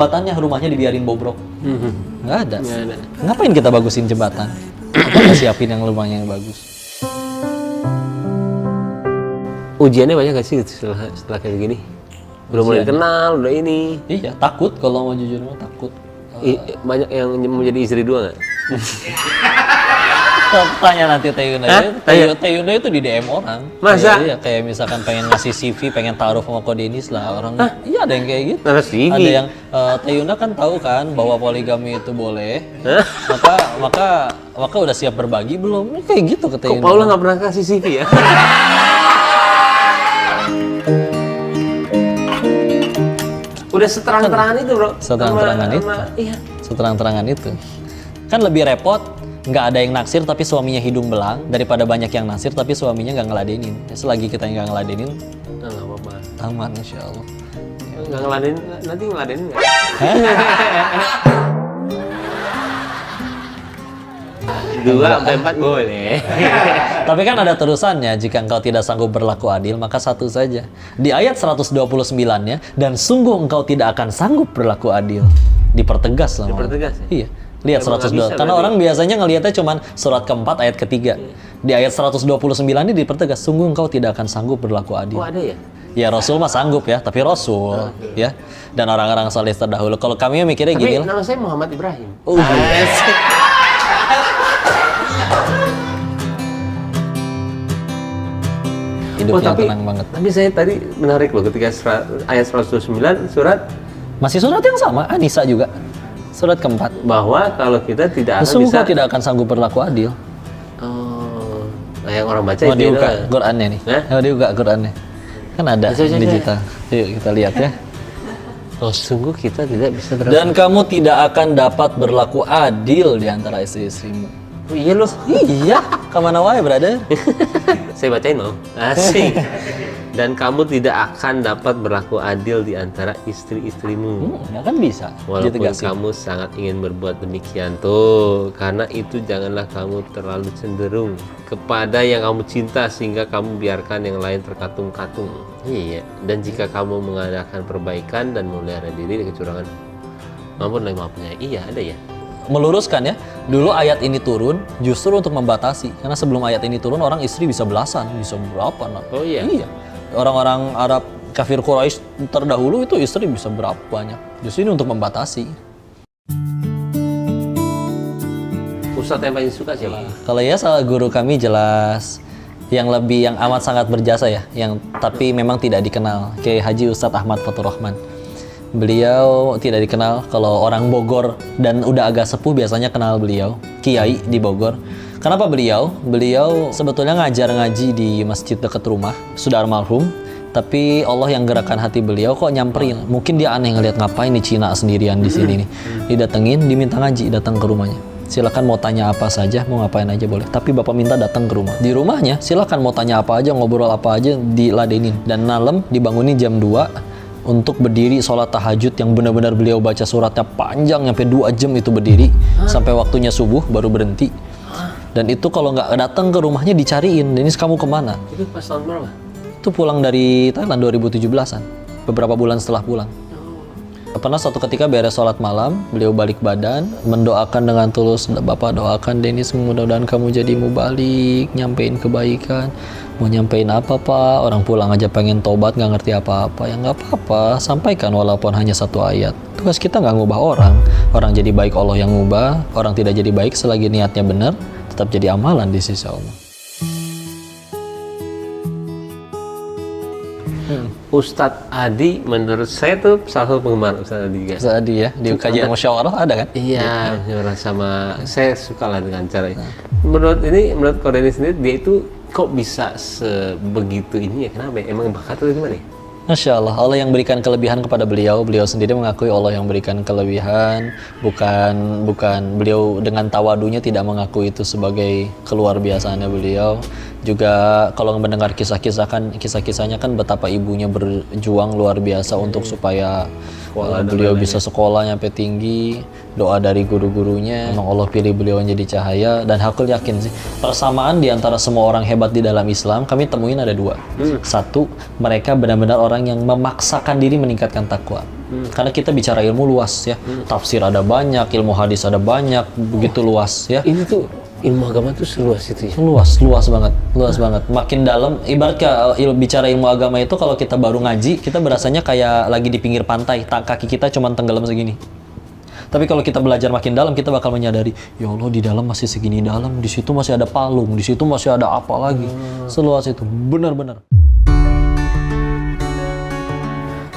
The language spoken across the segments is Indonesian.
Jembatannya rumahnya dibiarin bobrok. Nggak ada. Nggak ada. Ngapain kita bagusin jembatan? Kita siapin yang rumahnya yang bagus. Ujiannya banyak gak sih setelah kayak begini? Udah mulai kenal, udah ini. Iya, takut kalau mau jujur mah takut. Banyak yang mau jadi istri dua nggak? Tanya nanti Teh Yuna. Teh Yuna itu di DM orang. Masa? Iya, kayak misalkan pengen ngasih CV, pengen taruh sama Kodenis lah orang. Iya ada yang kayak gitu. Taruh CV? Ada yang Teh Yuna kan tahu kan bahwa poligami itu boleh. Maka udah siap berbagi belum? Kayak gitu ke Teh Yuna. Kok Paula nggak pernah kasih CV ya? Udah seterang-terangan itu bro. Seterang-terangan itu. Iya. Seterang-terangan itu. Kan lebih repot nggak ada yang naksir tapi suaminya hidung belang daripada banyak yang naksir tapi suaminya nggak ngeladenin. Selagi kita yang nggak ngeladenin, nggak apa-apa. aman insya Allah. Nggak ngeladenin, nanti ngeladenin nggak? Dua sampai 4 boleh. Tapi kan ada terusannya, jika engkau tidak sanggup berlaku adil, maka satu saja. Di ayat 129-nya, dan sungguh engkau tidak akan sanggup berlaku adil. Dipertegas lah. Dipertegas ya? Iya. Lihat 122. Karena orang biasanya ngelihatnya cuman surat keempat ayat ketiga. Di ayat 129 ini dipertegas, sungguh engkau tidak akan sanggup berlaku adil. Oh ada ya? Ya Rasul mah sanggup ya, tapi Rasul ya. Dan orang-orang saleh terdahulu. Kalau kami mikirnya Tapi gini lah. nama saya Muhammad Ibrahim. Hidupnya tenang banget. Tapi saya tadi menarik loh ketika ayat 129 surat Masih surat yang sama, Anisa juga. Surat keempat. bahwa kalau kita tidak akan Sungguh bisa kau tidak akan sanggup berlaku adil. yang orang baca Mau itu dibuka ya. Qurannya nih. Hah? Mau dibuka Qurannya. Kan ada Bisa. digital. Yuk kita lihat ya. Oh, sungguh kita tidak bisa berlaku. Dan kamu tidak akan dapat berlaku adil di antara istri-istrimu. Oh, iya loh. Iya, kemana wae brother? Saya bacain loh. Asik. Dan kamu tidak akan dapat berlaku adil di antara istri-istrimu. Ya kan bisa. Walaupun Ditegasin. kamu sangat ingin berbuat demikian tuh, karena itu janganlah kamu terlalu cenderung kepada yang kamu cinta sehingga kamu biarkan yang lain terkatung-katung. Iya. Dan jika kamu mengadakan perbaikan dan memelihara diri dari kecurangan, maupun maafnya, iya ada ya. Meluruskan ya, dulu ayat ini turun justru untuk membatasi. Karena sebelum ayat ini turun orang istri bisa belasan, bisa berapa? Nah. Oh iya. Iya. Orang-orang Arab kafir Quraisy terdahulu itu istri bisa berapa banyak. Justru ini untuk membatasi. Ustadz yang paling suka siapa? Kalau ya salah guru kami jelas yang amat sangat berjasa ya, yang tapi memang tidak dikenal, kayak Haji Ustadz Ahmad Fatur Rahman. Beliau tidak dikenal, kalau orang Bogor dan udah agak sepuh biasanya kenal beliau, kiai di Bogor. Kenapa beliau? Beliau sebetulnya ngajar ngaji di masjid dekat rumah, sudah almarhum. Tapi Allah yang gerakkan hati beliau kok nyamperin. Mungkin dia aneh ngeliat ngapain di Cina sendirian di sini nih. Didatengin, diminta ngaji, datang ke rumahnya. Silakan mau tanya apa saja, mau ngapain aja boleh. Tapi Bapak minta datang ke rumah. Di rumahnya silakan mau tanya apa aja, ngobrol apa aja diladenin. Dan malam dibangunin jam 2 untuk berdiri sholat tahajud yang benar-benar beliau baca suratnya panjang sampai 2 jam itu berdiri sampai waktunya subuh baru berhenti. Dan itu kalau nggak datang ke rumahnya dicariin. Denis kamu kemana? Itu pas tahun berapa? Itu pulang dari Thailand 2017-an. Beberapa bulan setelah pulang. Pernah suatu ketika beres sholat malam, beliau balik badan, mendoakan dengan tulus, Bapak doakan Denis mudah-mudahan kamu jadi mubalik, nyampein kebaikan. Mau nyampein apa Pak? Orang pulang aja pengen tobat, nggak ngerti apa-apa. Ya nggak apa-apa, sampaikan walaupun hanya 1 ayat. Tugas kita nggak ngubah orang. Orang jadi baik Allah yang ngubah, orang tidak jadi baik selagi niatnya benar, tetap jadi amalan di sisi Allah. Ustadz Adi menurut saya tuh salah satu penggemar Ustadz Adi juga. Ustadz Adi ya, di kajian musyawarah ada kan? Iya, sama saya suka lah dengan cara ini. Menurut Kodenis sendiri dia itu kok bisa sebegitu ini ya? Kenapa ya? Emang bakat itu gimana ya? Masya Allah, Allah yang berikan kelebihan kepada beliau. Beliau sendiri mengakui Allah yang berikan kelebihan. Bukan beliau dengan tawadunya tidak mengakui itu sebagai keluar biasaannya beliau. Juga kalau mendengar kisah-kisahnya kan betapa ibunya berjuang luar biasa untuk supaya sekolah. Beliau bisa sekolah nyampe tinggi, doa dari guru-gurunya. Memang Allah pilih beliau jadi cahaya, dan aku yakin sih persamaan di antara semua orang hebat di dalam Islam kami temuin ada dua. Satu, mereka benar-benar orang yang memaksakan diri meningkatkan takwa. Karena kita bicara ilmu luas ya, tafsir ada banyak, ilmu hadis ada banyak, begitu luas ya. Ini tuh ilmu agama tuh seluas itu ya. Luas banget. Makin dalam, ibarat bicara ilmu agama itu kalau kita baru ngaji, kita berasanya kayak lagi di pinggir pantai, kaki kita cuma tenggelam segini. Tapi kalau kita belajar makin dalam, kita bakal menyadari, ya Allah di dalam masih segini dalam, di situ masih ada palung, di situ masih ada apa lagi. Seluas itu, benar-benar.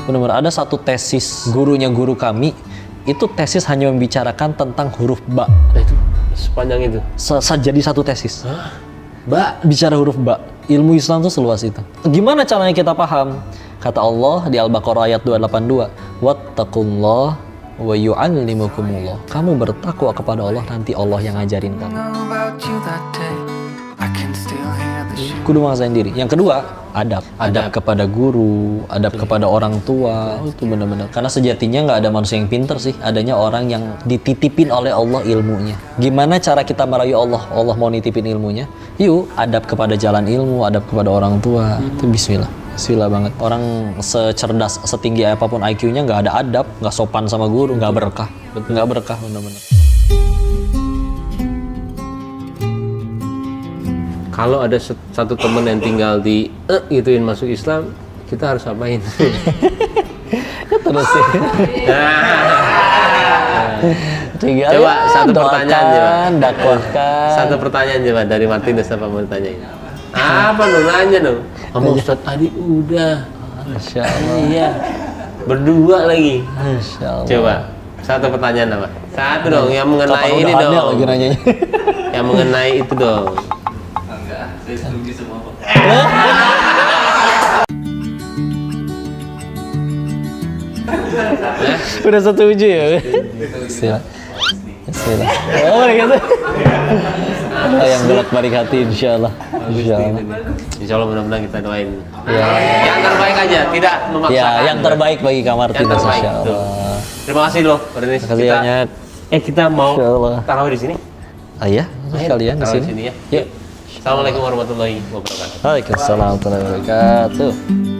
Benar-benar ada satu tesis gurunya guru kami, itu tesis hanya membicarakan tentang huruf ba. Nah, itu sepanjang itu. Jadi satu tesis. Hah? Ba? Bicara huruf ba. Ilmu Islam tuh seluas itu. Gimana caranya kita paham? Kata Allah di Al-Baqarah ayat 282, wattaqullah wa yu'allimukumullah. Kamu bertakwa kepada Allah, nanti Allah yang ngajarin kamu. Kudu menguasai diri. Yang kedua, adab kepada guru, adab kepada orang tua. Itu benar-benar. Karena sejatinya nggak ada manusia yang pinter sih, adanya orang yang dititipin oleh Allah ilmunya. Gimana cara kita merayu Allah? Allah mau nitipin ilmunya. Yuk, adab kepada jalan ilmu, adab kepada orang tua. Itu bismillah. Bismillah banget. Orang secerdas, setinggi apapun IQ-nya nggak ada adab, nggak sopan sama guru, nggak berkah. Nggak berkah benar-benar. Kalau ada satu teman yang tinggal di gituin masuk Islam, kita harus apain? Terus sih. Coba satu pertanyaan coba. Dakwahkan. Satu pertanyaan coba dari Martinus, apa mau tanyain? Apa lo nanya dong? Sama Ustaz tadi udah. Masya Allah. Iya. Berdua lagi. Masya Allah. Coba satu pertanyaan apa? Satu dong yang mengenai ini dong. Lagi nanyanya. Yang mengenai itu dong. Saya setuju semua Pak. Udah setuju ya? Bismillah. Oh gitu. Yang bolak-balik hati insyaallah. Insyaallah mudah-mudahan kita doain. Ya. Yang terbaik aja, tidak memaksakan. Ya, yang terbaik bagi Kak Martin insyaallah. Terima kasih loh, Bernis. Terima kasih banyak. Kita mau Insyaallah. tarawih di sini. Ah iya, sekalian di Tarawih sini. ya. Yuk. Assalamualaikum warahmatullahi wabarakatuh. Waalaikumsalam warahmatullahi wabarakatuh.